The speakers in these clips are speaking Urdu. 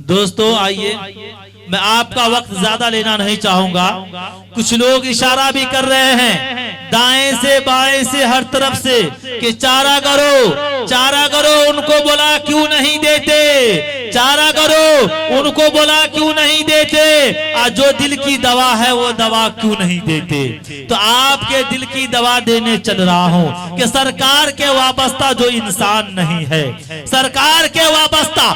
دوستو آئیے، میں آپ کا وقت زیادہ لینا نہیں چاہوں گا۔ کچھ لوگ اشارہ بھی کر رہے ہیں دائیں سے بائیں سے ہر طرف سے کہ چارہ کرو، چارہ کرو، ان کو بلا کیوں نہیں دیتے، چارہ کرو، ان کو بلا کیوں نہیں دیتے، جو دل کی دوا ہے وہ دوا کیوں نہیں دیتے۔ تو آپ کے دل کی دوا دینے چل رہا ہوں کہ سرکار کے وابستہ جو انسان نہیں ہے، سرکار کے وابستہ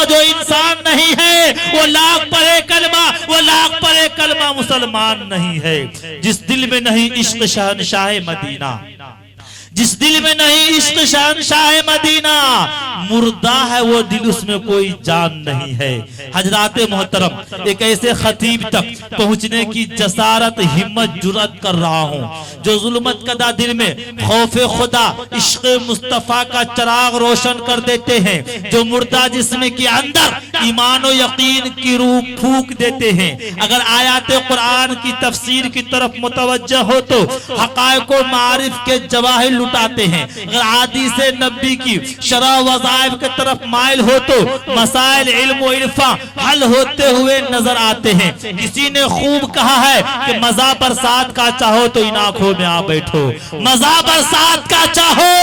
جو انسان نہیں ہے، وہ لاکھ پڑھے کلمہ، وہ لاکھ پڑھے کلمہ مسلمان نہیں ہے۔ جس دل میں نہیں عشق شہنشاہ مدینہ، جس دل میں نہیں عشق شہنشاہ مدینہ، مردہ ہے وہ دل، اس میں کوئی جان نہیں ہے۔ حضرات محترم، ایک ایسے خطیب تک پہنچنے کی جسارت، ہمت، جرأت کر رہا ہوں جو ظلمت کدہ دل میں خوف خدا، عشق مصطفیٰ کا چراغ روشن کر دیتے ہیں، جو مردہ جسم کے اندر ایمان و یقین کی روح پھونک دیتے ہیں۔ اگر آیات قرآن کی تفسیر کی طرف متوجہ ہو تو حقائق و معارف کے جواہر لٹاتے ہیں، اگر حدیث نبی کی شرح وظائف کے طرف مائل ہو تو مسائل علم و عرفاں حل ہوتے ہوئے نظر آتے ہیں۔ کسی نے خوب کہا ہے کہ مزہ برسات کا چاہو تو ان آنکھوں میں آ بیٹھو، مزہ برسات کا چاہو،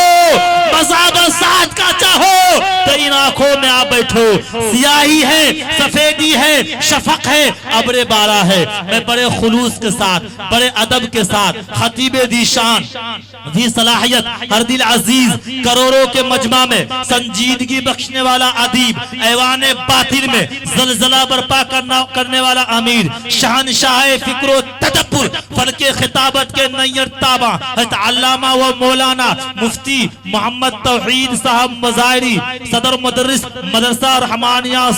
مزہ برسات کا چاہو تو ان آنکھوں میں آ بیٹھو۔ سیاہی ہے، سفیدی ہے، شفق ہے، ابر بارہ ہے۔ میں بڑے خلوص کے ساتھ، بڑے ادب کے ساتھ، خطیب دی شان، دی صلاحیت، ہر دل عزیز، کروڑوں کے مجمع میں سنجیدگی بخشنے والا ادیب، ایوان باطن میں زلزلہ برپا کرنے والا امیر، شہنشاہ فکر و تدبر، فلک خطابت کے نیر تابع، حضرت علامہ و مولانا مفتی محمد توحید صاحب مظاہری، صدر مدرس مدرسہ رحمانیہ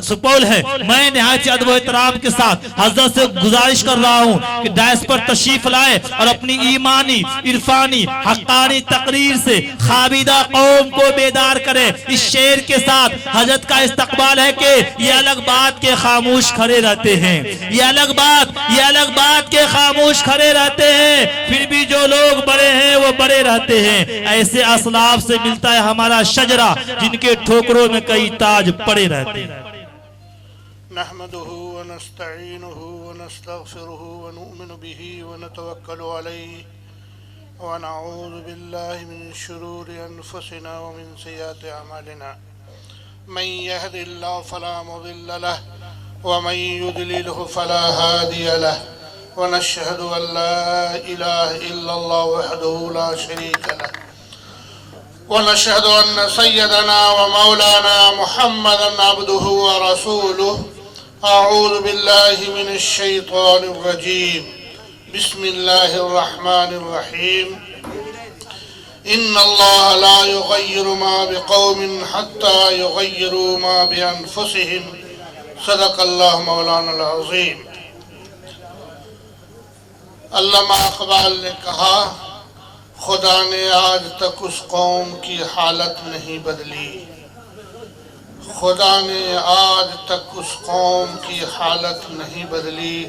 سپول ہے۔ میں نہایت ادب و احترام کے ساتھ حضرت سے گزارش کر رہا ہوں کہ ڈائس پر تشریف لائے اور اپنی ایمانی، عرفانی، حقانی تقریر سے خوابیدہ قوم کو بیدار کرے۔ اس شعر کے ساتھ حضرت کا استقبال ہے کہ یہ الگ بات کے خاموش کھڑے رہتے ہیں، یہ الگ بات کے خاموش کھڑے رہتے ہیں، پھر بھی جو لوگ بڑے ہیں وہ بڑے رہتے ہیں۔ ایسے اسلاف سے ملتا ہے ہمارا شجرہ جن کے ٹھوکروں میں کئی تاج پڑے رہتے ہیں۔ نحمده ونستعينه ونستغفره ونؤمن به ونتوكل عليه ونعوذ بالله من شرور أنفسنا ومن سيئات أعمالنا من يهد الله فلا مضل له ومن يضلله فلا هادي له ونشهد أن لا إله إلا الله وحده لا شريك له ونشهد أن سيدنا ومولانا محمدا عبده ورسوله أعوذ بالله من الشيطان الرجيم بسم الله الرحمن الرحيم إن الله لا يغير ما بقوم حتى يغيروا ما بأنفسهم صدق الله مولانا العظيم۔ علامہ اقبال نے کہا خدا نے آج تک اس قوم کی حالت نہیں بدلی، خدا نے آج تک اس قوم کی حالت نہیں بدلی،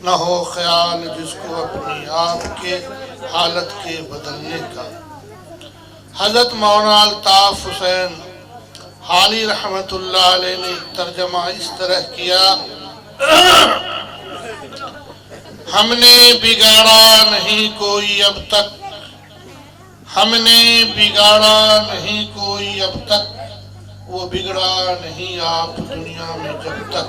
نہ ہو خیال جس کو اپنی آپ کے حالت کے بدلنے کا۔ حضرت مولانا الطاف حسین حالی رحمت اللہ علیہ نے ترجمہ اس طرح کیا، ہم نے بگاڑا نہیں کوئی اب تک، ہم نے بگاڑا نہیں کوئی اب تک، وہ بگڑا نہیں آپ دنیا میں جب تک۔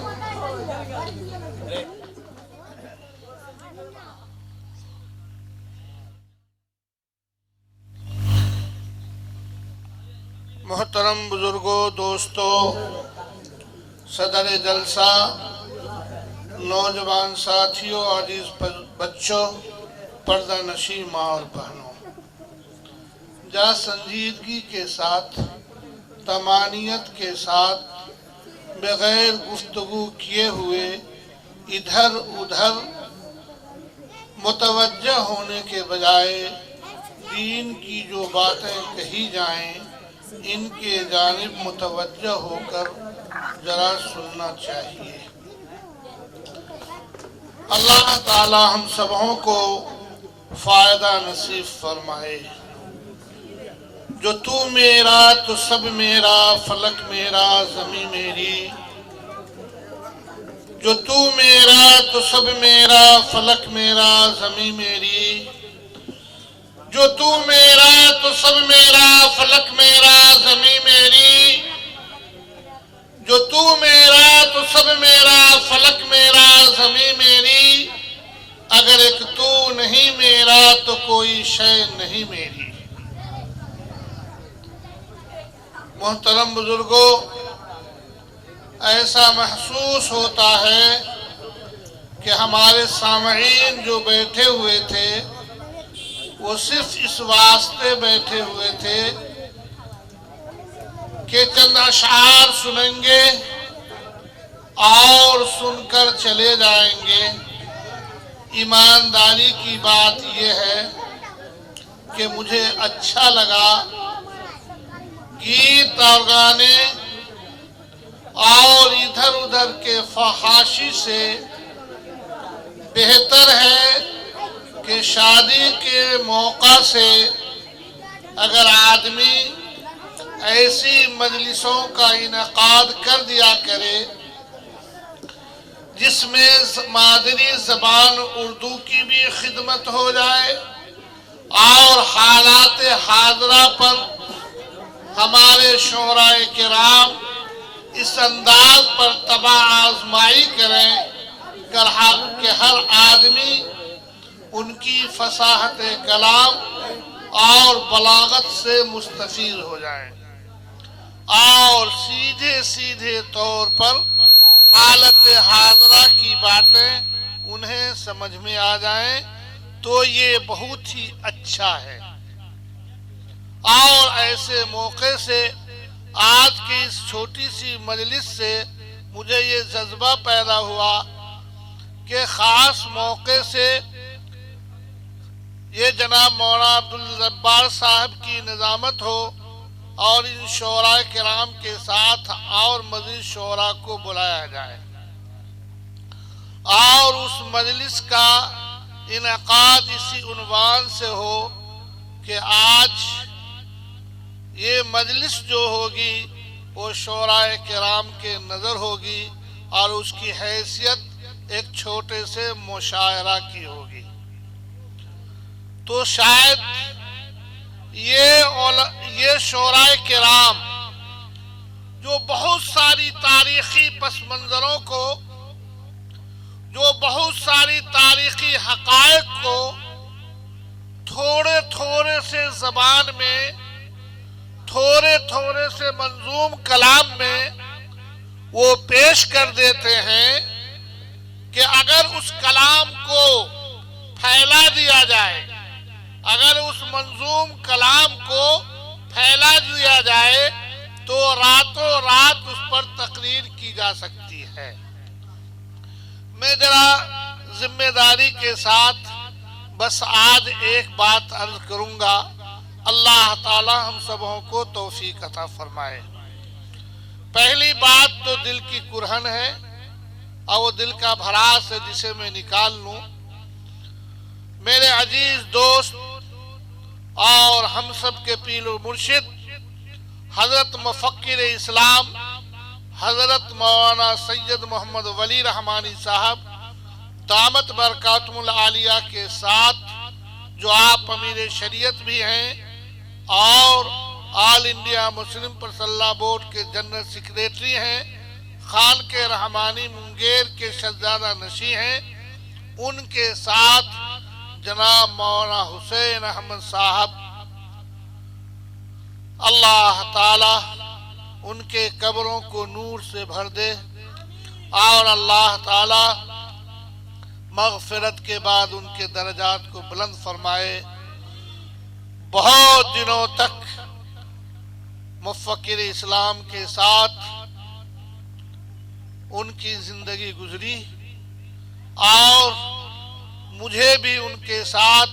محترم بزرگوں، دوستو، صدر جلسہ، نوجوان ساتھیوں، عزیز بچوں، پردہ نشین ماں اور بہنوں، جہاں سنجیدگی کے ساتھ، تمانیت کے ساتھ، بغیر گفتگو کیے ہوئے ادھر ادھر متوجہ ہونے کے بجائے دین کی جو باتیں کہی جائیں ان کے جانب متوجہ ہو کر ذرا سننا چاہیے۔ اللہ تعالی ہم سبوں کو فائدہ نصیب فرمائے۔ جو تو میرا تو سب میرا، فلک میرا زمیں میری، جو تو میرا تو سب میرا، فلک میرا زمیں میری، جو تو میرا تو سب میرا، فلک میرا زمیں میری، جو تو میرا تو سب میرا، فلک میرا زمیں میری، اگر ایک تو نہیں میرا تو کوئی شے نہیں میری۔ محترم بزرگوں، ایسا محسوس ہوتا ہے کہ ہمارے سامعین جو بیٹھے ہوئے تھے وہ صرف اس واسطے بیٹھے ہوئے تھے کہ چند اشعار سنیں گے اور سن کر چلے جائیں گے۔ ایمانداری کی بات یہ ہے کہ مجھے اچھا لگا گیت اور گانے اور ادھر ادھر کے فحاشی سے بہتر ہے کہ شادی کے موقع سے اگر آدمی ایسی مجلسوں کا انعقاد کر دیا کرے جس میں مادری زبان اردو کی بھی خدمت ہو جائے اور حالات حاضرہ پر ہمارے شعراء کرام اس انداز پر طبع آزمائی کریں کہ ہر آدمی ان کی فصاحت کلام اور بلاغت سے مستفید ہو جائے اور سیدھے سیدھے طور پر حالت حاضرہ کی باتیں انہیں سمجھ میں آ جائیں تو یہ بہت ہی اچھا ہے۔ اور ایسے موقع سے آج کی اس چھوٹی سی مجلس سے مجھے یہ جذبہ پیدا ہوا کہ خاص موقع سے یہ جناب مولانا عبدالجبار صاحب کی نظامت ہو اور ان شعراء کرام کے ساتھ اور مزید شعراء کو بلایا جائے اور اس مجلس کا انعقاد اسی عنوان سے ہو کہ آج یہ مجلس جو ہوگی وہ شعراء کرام کے نظر ہوگی اور اس کی حیثیت ایک چھوٹے سے مشاعرہ کی ہوگی۔ تو شاید یہ شعراء کرام جو بہت ساری تاریخی پس منظروں کو، جو بہت ساری تاریخی حقائق کو تھوڑے تھوڑے سے زبان میں، تھوڑے تھوڑے سے منظوم کلام میں وہ پیش کر دیتے ہیں کہ اگر اس کلام کو پھیلا دیا جائے، اگر اس منظوم کلام کو پھیلا دیا جائے تو راتوں رات اس پر تقریر کی جا سکتی ہے۔ میں ذرا ذمہ داری کے ساتھ بس آج ایک بات عرض کروں گا، اللہ تعالی ہم سبوں کو توفیق عطا فرمائے۔ پہلی بات تو دل کی کرہن ہے اور وہ دل کا بھراس ہے جسے میں نکال لوں۔ میرے عزیز دوست اور ہم سب کے پیر و مرشد حضرت مفکر اسلام حضرت مولانا سید محمد ولی رحمانی صاحب دامت برکاتہم العالیہ کے ساتھ جو آپ امیر شریعت بھی ہیں اور آل انڈیا مسلم پرسنل بورڈ کے جنرل سیکریٹری ہیں، خانقہ رحمانی منگیر کے شہزادہ نشیں ہیں، ان کے ساتھ جناب مولانا حسین احمد صاحب، اللہ تعالی ان کے قبروں کو نور سے بھر دے اور اللہ تعالی مغفرت کے بعد ان کے درجات کو بلند فرمائے۔ بہت دنوں تک مفکر اسلام کے ساتھ ان کی زندگی گزری اور مجھے بھی ان کے ساتھ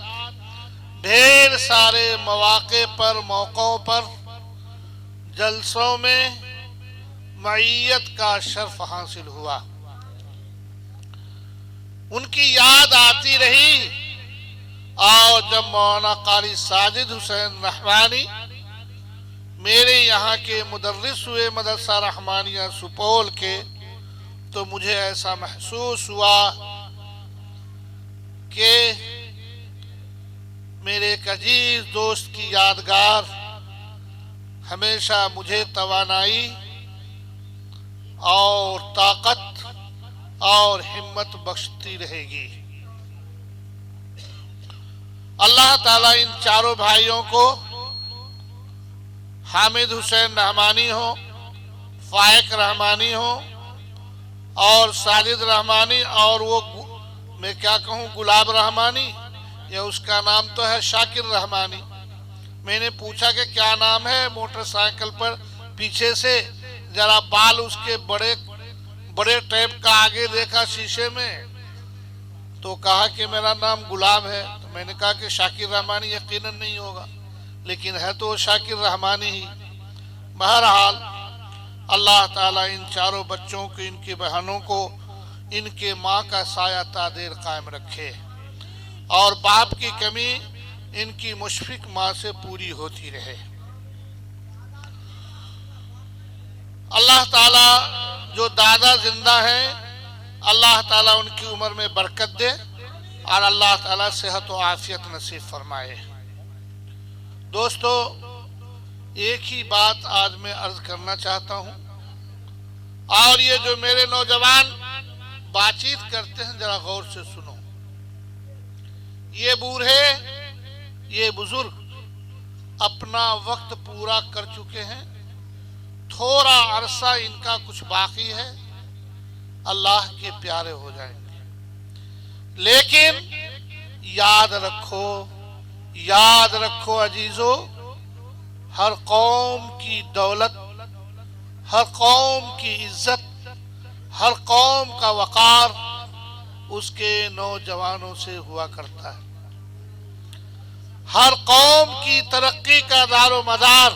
ڈھیر سارے مواقع پر، موقعوں پر، جلسوں میں معیت کا شرف حاصل ہوا۔ ان کی یاد آتی رہی اور جب مولانا قاری ساجد حسین رحمانی میرے یہاں کے مدرس ہوئے مدرسہ رحمانیہ سپول کے، تو مجھے ایسا محسوس ہوا کہ میرے ایک عزیز دوست کی یادگار ہمیشہ مجھے توانائی اور طاقت اور ہمت بخشتی رہے گی۔ اللہ تعالیٰ ان چاروں بھائیوں کو، حامد حسین رحمانی ہو، فائق رحمانی ہو اور ساجد رحمانی، اور وہ میں کیا کہوں گلاب رحمانی، یا اس کا نام تو ہے شاکر رحمانی۔ میں نے پوچھا کہ کیا نام ہے، موٹر سائیکل پر پیچھے سے ذرا بال اس کے بڑے ٹیپ کا آگے دیکھا شیشے میں، تو کہا کہ میرا نام گلاب ہے۔ تو میں نے کہا کہ شاکر رحمانی یقیناً نہیں ہوگا، لیکن ہے تو شاکر رحمانی ہی۔ بہرحال اللہ تعالیٰ ان چاروں بچوں کو، ان کی بہنوں کو، ان کے ماں کا سایہ تا دیر قائم رکھے، اور باپ کی کمی ان کی مشفق ماں سے پوری ہوتی رہے۔ اللہ تعالیٰ جو دادا زندہ ہیں، اللہ تعالیٰ ان کی عمر میں برکت دے، اور اللہ تعالیٰ صحت و عافیت نصیب فرمائے۔ دوستو، ایک ہی بات آج میں عرض کرنا چاہتا ہوں، اور یہ جو میرے نوجوان بات چیت کرتے ہیں ذرا غور سے سنو۔ یہ بوڑھے، یہ بزرگ اپنا وقت پورا کر چکے ہیں، تھوڑا عرصہ ان کا کچھ باقی ہے، اللہ کے پیارے ہو جائیں گے۔ لیکن یاد رکھو عزیزو، ہر قوم کی دولت، ہر قوم کی عزت، ہر قوم کا وقار اس کے نوجوانوں سے ہوا کرتا ہے۔ ہر قوم کی ترقی کا دار و مدار،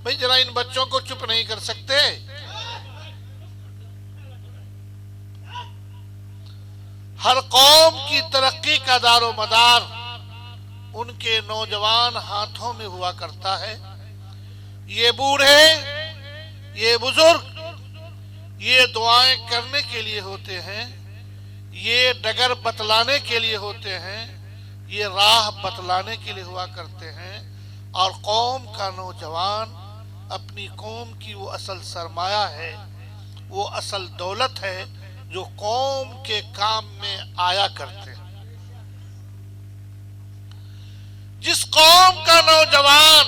بھئی ذرا ان بچوں کو چپ نہیں کر سکتے؟ ہر قوم کی ترقی کا دار و مدار ان کے نوجوان ہاتھوں میں ہوا کرتا ہے۔ یہ بوڑھے، یہ بزرگ، یہ دعائیں کرنے کے لیے ہوتے ہیں، یہ ڈگر بتلانے کے لیے ہوتے ہیں، یہ راہ بتلانے کے لیے ہوا کرتے ہیں، اور قوم کا نوجوان اپنی قوم کی وہ اصل سرمایہ ہے، وہ اصل دولت ہے جو قوم کے کام میں آیا کرتے ہیں۔ جس قوم کا نوجوان،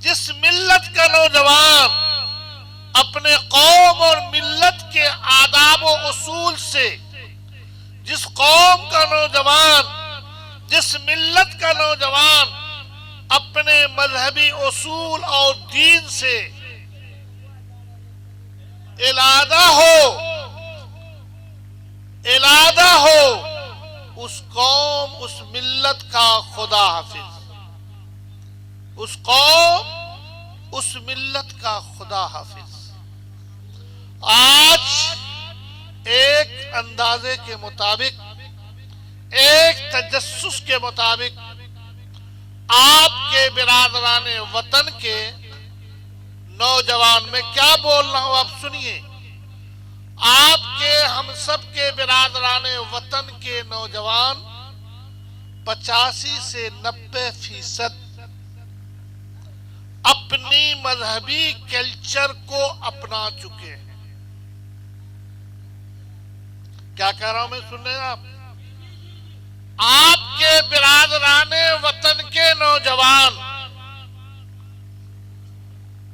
جس ملت کا نوجوان اپنے قوم اور ملت کے آداب و اصول سے، جس قوم کا نوجوان، جس ملت کا نوجوان اپنے مذہبی اصول اور دین سے علادہ ہو، اس قوم، اس ملت کا خدا حافظ، اس قوم، اس ملت کا خدا حافظ۔ آج ایک اندازے کے مطابق، ایک تجسس کے مطابق، آپ کے برادران وطن کے نوجوان، میں کیا بول رہا ہوں آپ سنیے، آپ کے، ہم سب کے برادران وطن کے نوجوان 85 سے 90% اپنی مذہبی کلچر کو اپنا چکے ہیں۔ کیا کہہ رہا ہوں میں، سن رہے ہیں آپ؟ آپ کے برادران وطن کے نوجوان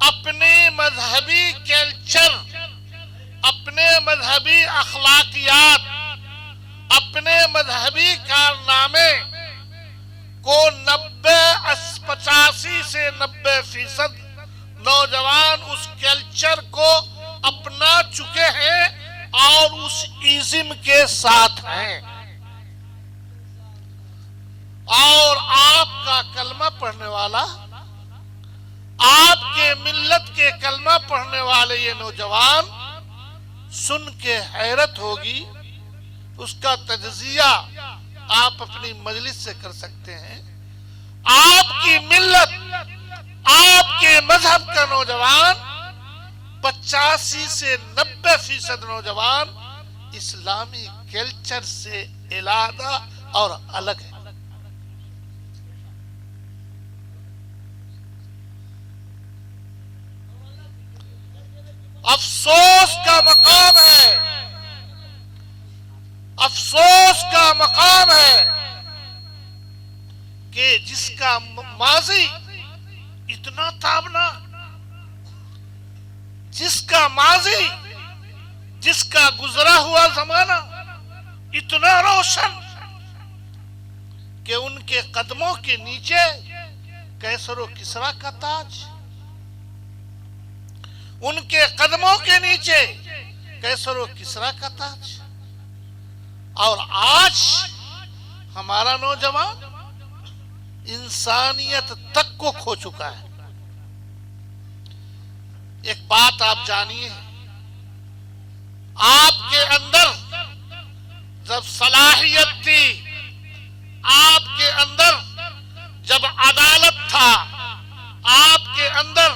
اپنی مذہبی کلچر، اپنے مذہبی اخلاقیات، اپنے مذہبی کارنامے کو 85 سے 90% نوجوان اس کلچر کو اپنا چکے ہیں اور اس ایزم کے ساتھ ہیں۔ اور آپ کا کلمہ پڑھنے والا، آپ کے ملت کے کلمہ پڑھنے والے یہ نوجوان سن کے حیرت ہوگی، اس کا تجزیہ آپ اپنی مجلس سے کر سکتے ہیں۔ آپ کی ملت نوجوان 85 سے 90% نوجوان اسلامی کلچر سے علیحدہ اور الگ ہے. افسوس کا مقام ہے، افسوس کا مقام ہے کہ جس کا ماضی اتنا تابنا، جس کا ماضی، جس کا گزرا ہوا زمانہ اتنا روشن کہ ان کے قدموں کے نیچے کیسر و کسریٰ کا تاج، ان کے قدموں کے نیچے کیسر و کسریٰ کا تاج. اور آج ہمارا نوجوان انسانیت تک کو کھو چکا ہے. ایک بات آپ جانیے، آپ کے اندر جب صلاحیت تھی، آپ کے اندر جب عدالت تھا، آپ کے اندر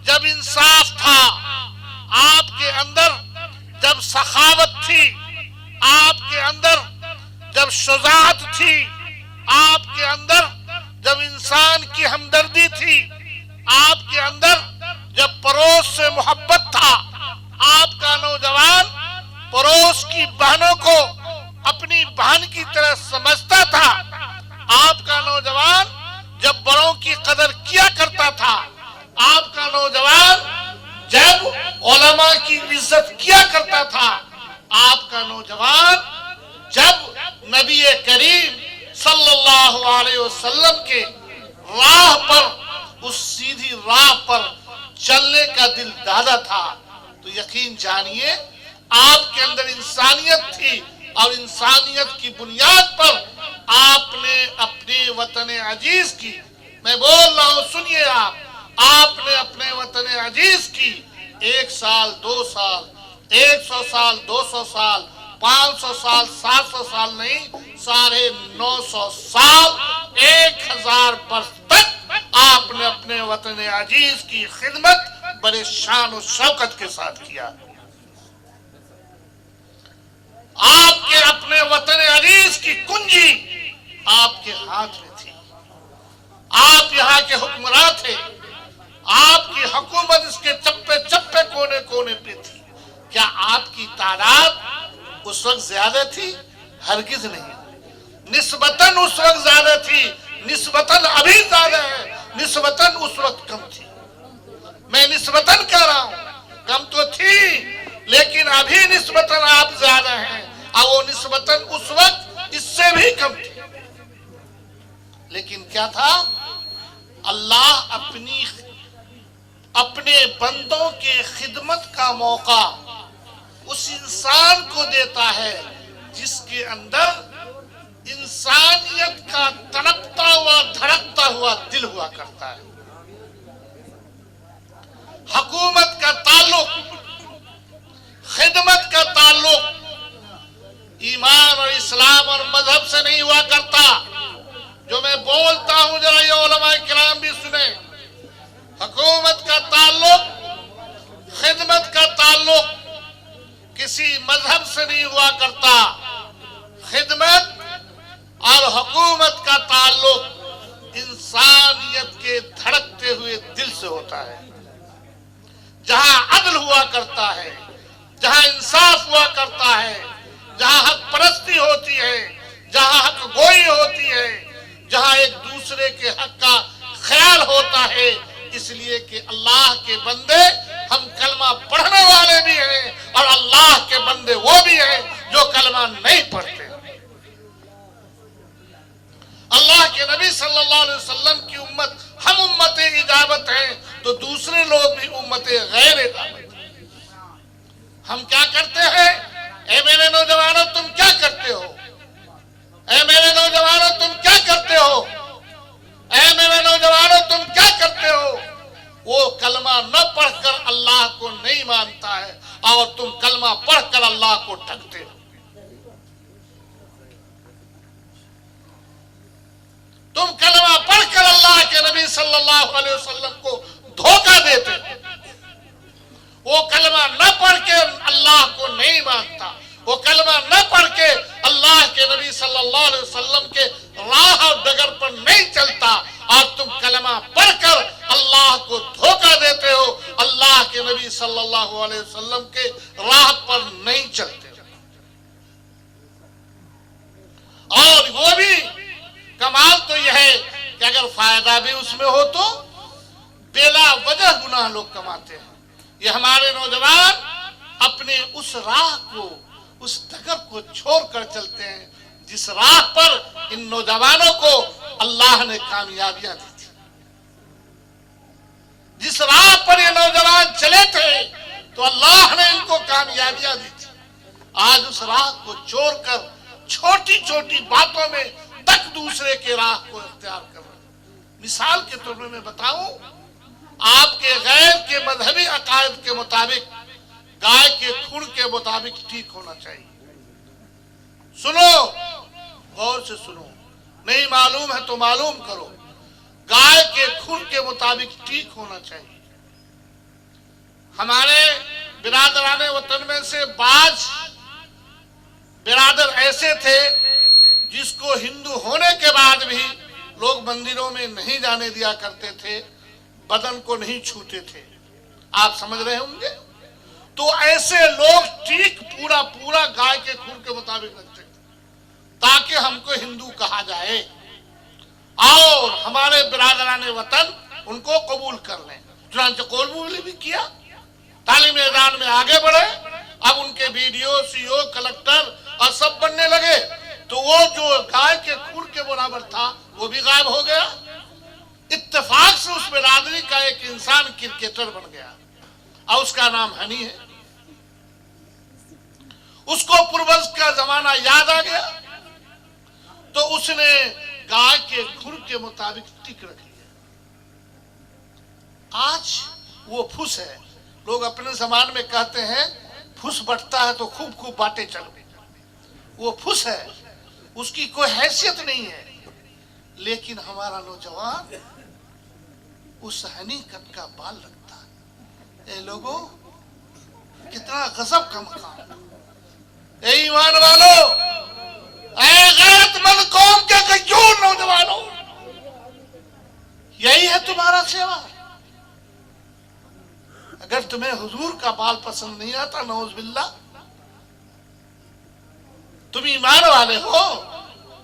جب انصاف تھا، آپ کے اندر جب سخاوت تھی، آپ کے اندر جب شجاعت تھی، آپ کے اندر جب انسان کی ہمدردی تھی، آپ کے اندر جب پڑوس سے محبت تھا، آپ کا نوجوان پڑوس کی بہنوں کو اپنی بہن کی طرح سمجھتا تھا، آپ کا نوجوان جب بڑوں کی قدر کیا کرتا تھا، آپ کا نوجوان جب علماء کی عزت کیا کرتا تھا، آپ کا نوجوان جب نبی کریم صلی اللہ علیہ وسلم کے راہ پر، اس سیدھی راہ پر چلنے کا دل دادا تھا. تو یقین جانیے آپ کے اندر انسانیت تھی، اور انسانیت کی بنیاد پر آپ نے اپنے وطن عزیز کی، میں بول رہا ہوں سنیے آپ نے اپنے وطن عزیز کی 1 سال 2 سال 100 سال 200 سال 500 سال 700 سال نہیں، 950 سال 1000 برس تک آپ نے اپنے وطن عزیز کی خدمت بڑے شان و شوکت کے ساتھ کیا. آپ کے اپنے وطن عزیز کی کنجی آپ کے ہاتھ میں تھی، آپ یہاں کے حکمراں تھے، آپ کی حکومت اس کے چپے چپے کونے کونے پہ تھی. کیا آپ کی تعداد اس وقت زیادہ تھی؟ ہرگز نہیں. نسبتاً اس وقت زیادہ تھی، نسبتاً ابھی زیادہ ہے، نسبتاً اس وقت کم تھی. میں نسبتاً کہہ رہا ہوں، کم تو تھی لیکن ابھی نسبتاً آپ زیادہ ہیں، اور وہ نسبتاً اس وقت اس سے بھی کم تھی. لیکن کیا تھا؟ اللہ اپنے بندوں کے خدمت کا موقع اس انسان کو دیتا ہے جس کے اندر انسانیت کا تڑپتا ہوا دھڑکتا ہوا دل ہوا کرتا ہے. حکومت کا تعلق، خدمت کا تعلق ایمان اور اسلام اور مذہب سے نہیں ہوا کرتا. جو میں بولتا ہوں ذرا یہ علماء کرام بھی سنیں. حکومت کا تعلق، خدمت کا تعلق کسی مذہب سے نہیں ہوا کرتا. خدمت اور حکومت کا تعلق انسانیت کے دھڑکتے ہوئے دل سے ہوتا ہے. جہاں عدل ہوا کرتا ہے، جہاں انصاف ہوا کرتا ہے، جہاں حق پرستی ہوتی ہے، جہاں حق گوئی ہوتی ہے، جہاں ایک دوسرے کے حق کا خیال ہوتا ہے. اس لیے کہ اللہ کے بندے ہم کلمہ پڑھنے والے بھی ہیں، اور اللہ کے بندے وہ بھی ہیں جو کلمہ نہیں پڑھتے. اللہ کے نبی صلی اللہ علیہ وسلم کی امت، ہم امت اجابت ہیں تو دوسرے لوگ بھی امت غیر اجابت ہیں. ہم کیا کرتے ہیں؟ اے میرے نوجوانوں تم کیا کرتے ہو؟ اے میرے نوجوانوں تم کیا کرتے ہو؟ اے میرے نوجوانوں تم کیا کرتے ہو؟ وہ کلمہ نہ پڑھ کر اللہ کو نہیں مانتا ہے، اور تم کلمہ پڑھ کر اللہ کو ٹھگتے ہو. تم کلمہ پڑھ کر اللہ کے نبی صلی اللہ علیہ وسلم کو دھوکہ دیتے ہو. وہ کلمہ نہ پڑھ کے اللہ کو نہیں مانتا، وہ کلمہ نہ پڑھ کے اللہ کے نبی صلی اللہ علیہ وسلم کے راہ اور ڈگر پر نہیں چلتا، اور تم کلمہ پڑھ کر اللہ کو دھوکہ دیتے ہو، اللہ کے نبی صلی اللہ علیہ وسلم کے راہ پر نہیں چلتے، اور وہ بھی کمال تو یہ ہے کہ اگر فائدہ بھی اس میں ہو تو بلا وجہ گناہ لوگ کماتے ہیں۔ یہ ہمارے نوجوان اپنے اس راہ کو، اس ڈگر کو چھوڑ کر چلتے ہیں جس راہ پر ان نوجوانوں کو اللہ نے کامیابیاں دی تھی، جس راہ پر یہ نوجوان چلے تھے تو اللہ نے ان کو کامیابیاں دی تھی۔ آج اس راہ کو چھوڑ کر چھوٹی چھوٹی باتوں میں تک دوسرے کے راہ کو اختیار کر رہے ہیں۔ مثال کے طور پر میں بتاؤں، آپ کے غیر کے مذہبی عقائد کے مطابق گائے کے کھڑ کے مطابق ٹھیک ہونا چاہیے۔ سنو، غور سے سنو، نہیں معلوم ہے تو معلوم کرو، گائے کے کھڑ کے مطابق ٹھیک ہونا چاہیے۔ ہمارے برادران وطن میں سے بعض برادر ایسے تھے جس کو ہندو ہونے کے بعد بھی لوگ مندروں میں نہیں جانے دیا کرتے تھے، بدن کو نہیں چھوتے تھے، آپ سمجھ رہے ہوں گے۔ تو ایسے لوگ ٹھیک پورا گائے کے خون کے مطابق رکھتے تھے تاکہ ہم کو ہندو کہا جائے اور ہمارے برادران وطن ان کو قبول کر لیں۔ چنانچہ قبول بھی کیا، تعلیم میدان میں آگے بڑھے، اب ان کے BDO CO کلکٹر اور سب بننے لگے، تو وہ جو گائے کے خون کے برابر تھا وہ بھی غائب ہو گیا۔ اتفاق سے اس برادری کا ایک انسان کرکٹر بن گیا اور اس کا نام ہنی ہے۔ اس کو پروز کا زمانہ یاد آ گیا تو اس نے گائے کے کھر کے مطابق ٹک رکھ لیا۔ آج وہ پھس ہے، لوگ اپنے زمان میں کہتے ہیں پھس بٹتا ہے تو خوب باتیں چل گئی، وہ پھس ہے، اس کی کوئی حیثیت نہیں ہے۔ لیکن ہمارا نوجوان اس حقیقت کا بال رکھتا ہے۔ اے لوگوں، کتنا غضب کا مقام، اے ایمان والو، اے غیرت مند قوم کے غیور نوجوانوں، یہی ہے تمہارا سیوا۔ اگر تمہیں حضور کا بال پسند نہیں آتا، نعوذ باللہ، تم ایمان والے ہو،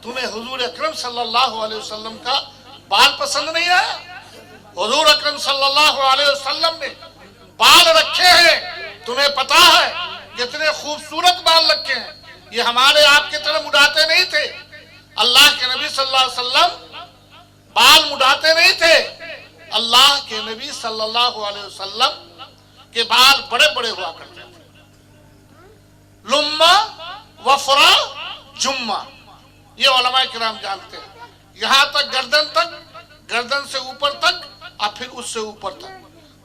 تمہیں حضور اکرم صلی اللہ علیہ وسلم کا بال پسند نہیں آیا؟ حضور اکرم صلی اللہ علیہ وسلم نے بال رکھے ہیں، تمہیں پتا ہے کتنے خوبصورت بال رکھے ہیں، یہ ہمارے آپ کی طرح مڈاتے نہیں تھے۔ اللہ کے نبی صلی اللہ علیہ وسلم بال مڈاتے نہیں تھے، اللہ کے نبی صلی اللہ علیہ وسلم کے بال بڑے بڑے ہوا کرتے تھے، لما وفرا جمہ، یہ علماء کرام جانتے ہیں، یہاں تک گردن سے اوپر تک اور پھر اس سے اوپر تک،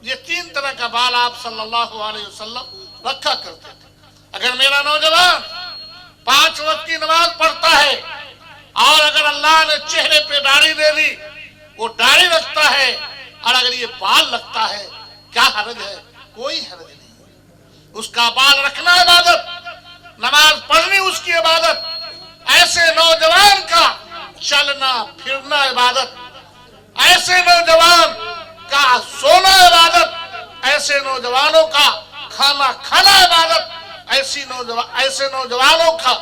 یہ 3 طرح کا بال آپ صلی اللہ علیہ وسلم رکھا کرتے تھے۔ اگر میرا نوجوان 5 وقت کی نماز پڑھتا ہے اور اگر اللہ نے چہرے پہ داڑھی دے دی، وہ داڑھی رکھتا ہے، اور اگر یہ بال رکھتا ہے، کیا حرج ہے؟ کوئی حرج نہیں۔ اس کا بال رکھنا عبادت، نماز پڑھنی اس کی عبادت، ایسے نوجوان کا چلنا پھرنا عبادت، ایسے نوجوان کا سونا عبادت، ایسے نوجوانوں کا کھانا کھانا عبادت، ایسے نوجوانوں کا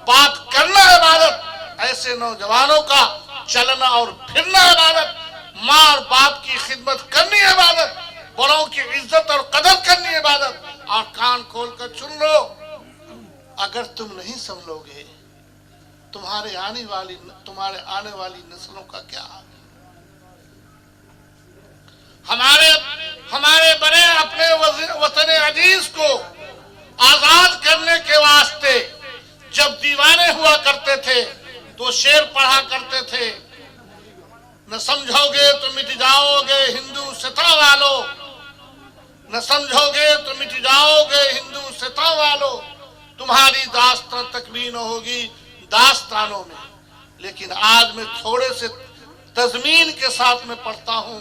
بات کرنا عبادت، ایسے نوجوانوں کا چلنا اور پھرنا عبادت، ماں اور باپ کی خدمت کرنی عبادت، بڑوں کی عزت اور قدر کرنی عبادت۔ اور کان کھول کر سن لو، اگر تم نہیں سمجھو گے تمہارے آنے والی نسلوں کا کیا حال؟ ہمارے بڑے اپنے وطن عزیز کو آزاد کرنے کے واسطے جب دیوانے ہوا کرتے تھے تو شعر پڑھا کرتے تھے، نہ سمجھو گے تو مٹ جاؤ گے ہندو ستا والو، نہ سمجھو گے تو مٹ جاؤ گے ہندو ستا والو، تمہاری داستان تکمیل ہوگی داستانوں میں۔ لیکن آج میں تھوڑے سے تضمین کے ساتھ میں پڑھتا ہوں،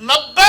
90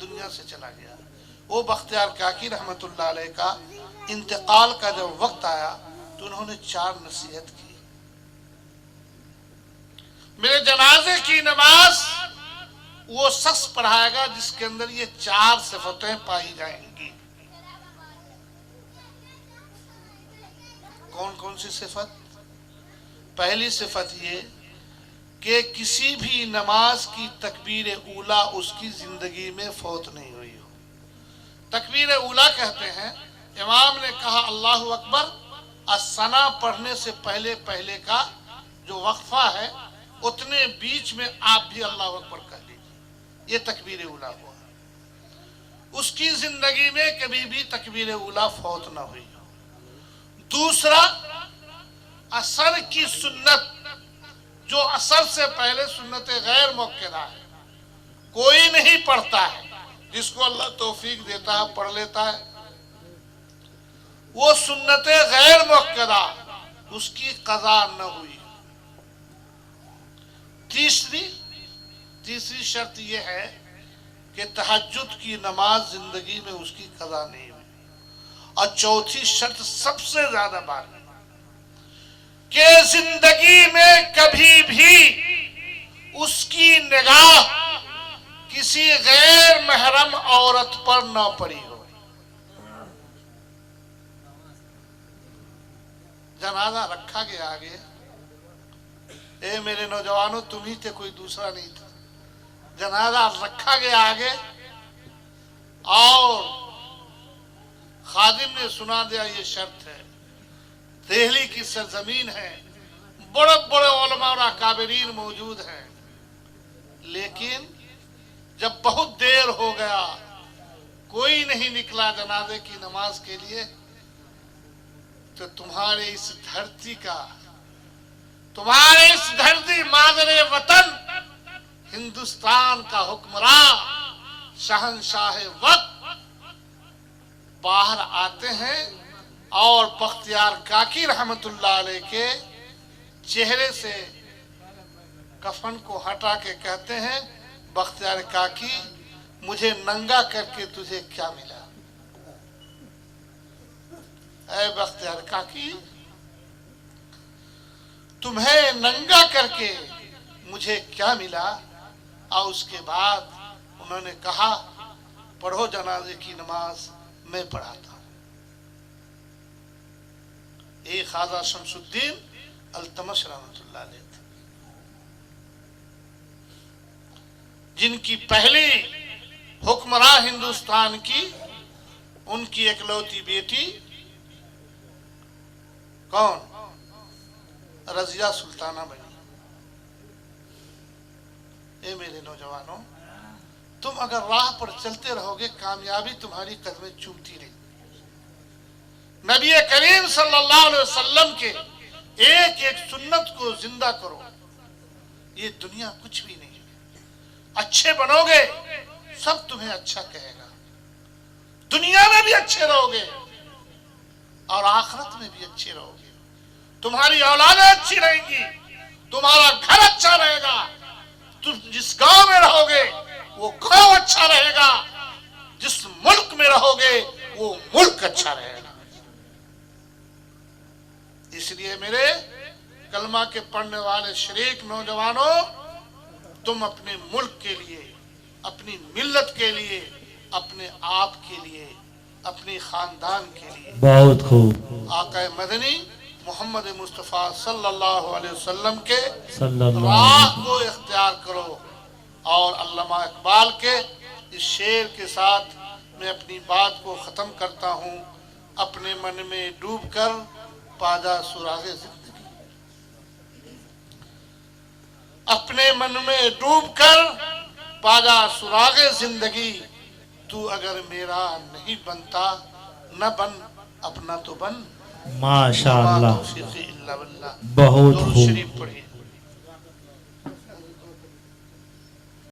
دنیا سے چلا گیا. وہ بختیار کاکی رحمت اللہ علیہ کا انتقال کا جب وقت آیا تو انہوں نے 4 نصیحت کی. میرے جنازے کی نماز وہ شخص پڑھائے گا جس کے اندر یہ 4 صفتیں پائی جائیں گی. کون کون سی صفت؟ پہلی صفت یہ کہ کسی بھی نماز کی تکبیر اولا اس کی زندگی میں فوت نہیں ہوئی ہو. تکبیر اولا کہتے ہیں امام نے کہا اللہ اکبر، الثنا پڑھنے سے پہلے کا جو وقفہ ہے اتنے بیچ میں آپ بھی اللہ اکبر کہہ لیجیے. یہ تکبیر اولا ہوا. اس کی زندگی میں کبھی بھی تکبیر اولا فوت نہ ہوئی ہو. دوسرا، عصر کی سنت جو عصر سے پہلے سنت غیر موقعہ ہے، کوئی نہیں پڑھتا ہے، جس کو اللہ توفیق دیتا ہے پڑھ لیتا ہے. وہ سنت غیر موقعہ اس کی قضا نہ ہوئی. تیسری شرط یہ ہے کہ تہجد کی نماز زندگی میں اس کی قضا نہیں ہوئی. اور چوتھی شرط سب سے زیادہ بات ہے کہ زندگی میں کبھی بھی اس کی نگاہ کسی غیر محرم عورت پر نہ پڑی ہو. جنازہ رکھا گیا آگے. اے میرے نوجوانوں، تم ہی تھے، کوئی دوسرا نہیں تھا. جنازہ رکھا گیا آگے اور خادم نے سنا دیا یہ شرط ہے. دہلی کی سرزمین ہے، بڑے بڑے علماء اور اکابرین موجود ہیں، لیکن جب بہت دیر ہو گیا کوئی نہیں نکلا جنازے کی نماز کے لیے، تو تمہارے اس دھرتی مادر وطن ہندوستان کا حکمراں شہنشاہ وقت باہر آتے ہیں اور بختیار کاکی رحمت اللہ علیہ کے چہرے سے کفن کو ہٹا کے کہتے ہیں بختیار کاکی مجھے ننگا کر کے تجھے کیا ملا؟ اے بختیار کاکی تمہیں ننگا کر کے مجھے کیا ملا؟ اور اس کے بعد انہوں نے کہا پڑھو جنازے کی نماز، میں پڑھاتا ہوں. ایک خواجہ شمس الدین التمش رحمت اللہ علیہ تھے، جن کی پہلی حکمراں ہندوستان کی ان کی اکلوتی بیٹی کون؟ رضیہ سلطانہ بنی. اے میرے نوجوانوں، تم اگر راہ پر چلتے رہو گے کامیابی تمہاری قدمیں چومتی رہے. نبی کریم صلی اللہ علیہ وسلم کے ایک ایک سنت کو زندہ کرو. یہ دنیا کچھ بھی نہیں ہے. اچھے بنو گے سب تمہیں اچھا کہے گا، دنیا میں بھی اچھے رہو گے اور آخرت میں بھی اچھے رہو گے. تمہاری اولادیں اچھی رہیں گی، تمہارا گھر اچھا رہے گا، تم جس گاؤں میں رہو گے وہ گاؤں اچھا رہے گا، جس ملک میں رہو گے وہ ملک اچھا رہے گا. اس لیے میرے کلمہ کے پڑھنے والے شریک نوجوانوں، تم اپنے ملک کے لیے، اپنی ملت کے لیے، اپنے آپ کے لیے، اپنی خاندان کے لیے بہت خوب آقا مدنی محمد مصطفیٰ صلی اللہ علیہ وسلم کے راہ کو اختیار کرو. اور علامہ اقبال کے اس شعر کے ساتھ میں اپنی بات کو ختم کرتا ہوں. اپنے من میں ڈوب کر پاجا سراغ زندگی، اپنے من میں ڈوب کر پاجا سراغ زندگی. تو اگر میرا نہیں بنتا نہ بن، اپنا تو بن. ماشاءاللہ، توفیق الا باللہ. بہت درود خوب. شریف پڑھیے.